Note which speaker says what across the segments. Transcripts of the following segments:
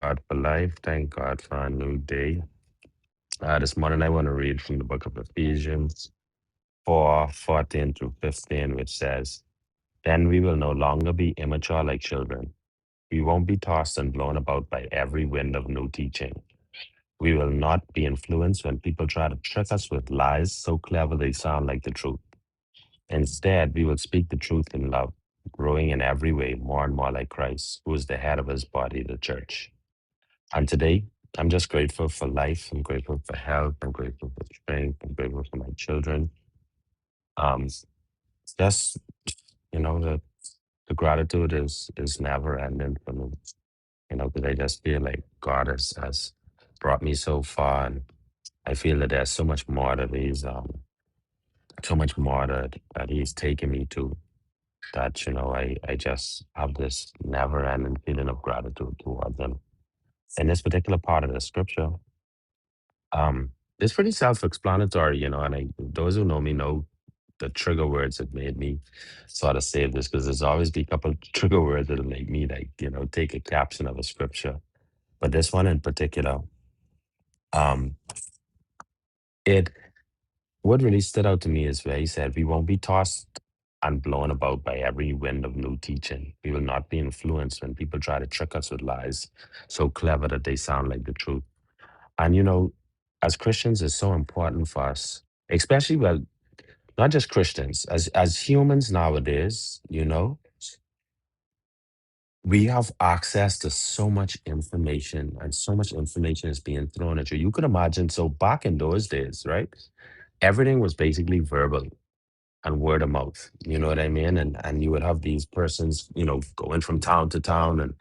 Speaker 1: God for life. Thank God for a new day. This morning, I want to read from the book of Ephesians 4:14 through 15, which says, Then we will no longer be immature like children. We won't be tossed and blown about by every wind of new teaching. We will not be influenced when people try to trick us with lies so clever they sound like the truth. Instead, we will speak the truth in love, growing in every way more and more like Christ, who is the head of his body, the church. And today, I'm just grateful for life. I'm grateful for health. I'm grateful for strength. I'm grateful for my children. Um, just the gratitude is never ending for me. Because I just feel like God has brought me so far, and I feel that there's so much more that He's taken me to. That I just have this never ending feeling of gratitude towards Him. In this particular part of the scripture, Um, it's pretty self-explanatory, and those who know me know the trigger words that made me sort of say this because there's always be a couple trigger words that'll make me like, take a caption of a scripture. But this one in particular, um, it what really stood out to me is where he said, "We won't be tossed and blown about by every wind of new teaching. We will not be influenced when people try to trick us with lies so clever that they sound like the truth." And as Christians, it's so important for us, especially not just Christians, as humans nowadays, we have access to so much information and so much information is being thrown at you. You could imagine, so back in those days, right? Everything was basically verbal and word of mouth. You know what I mean? And you would have these persons, going from town to town, and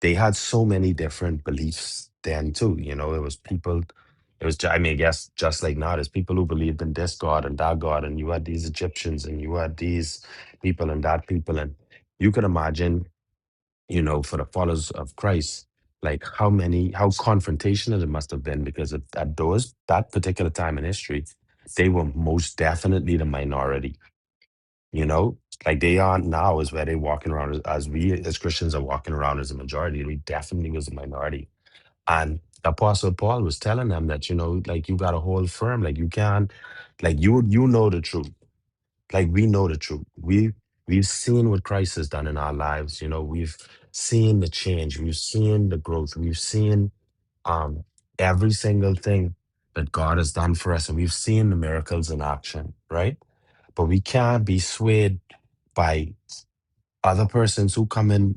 Speaker 1: they had so many different beliefs then too. It was people. I mean, I guess just like now, there's people who believed in this God and that God, and you had these Egyptians, and you had these people and that people, and you could imagine, for the followers of Christ, like how confrontational it must have been because at that particular time in history, they were most definitely the minority, you know, like they are now is where they walking around as we as Christians are walking around as a majority. We definitely was a minority. And Apostle Paul was telling them that, like you got to hold firm, like you can't, like you know the truth. Like we know the truth. We've seen what Christ has done in our lives. We've seen the change, we've seen the growth, we've seen um every single thing that God has done for us, and we've seen the miracles in action, right? But we can't be swayed by other persons who come in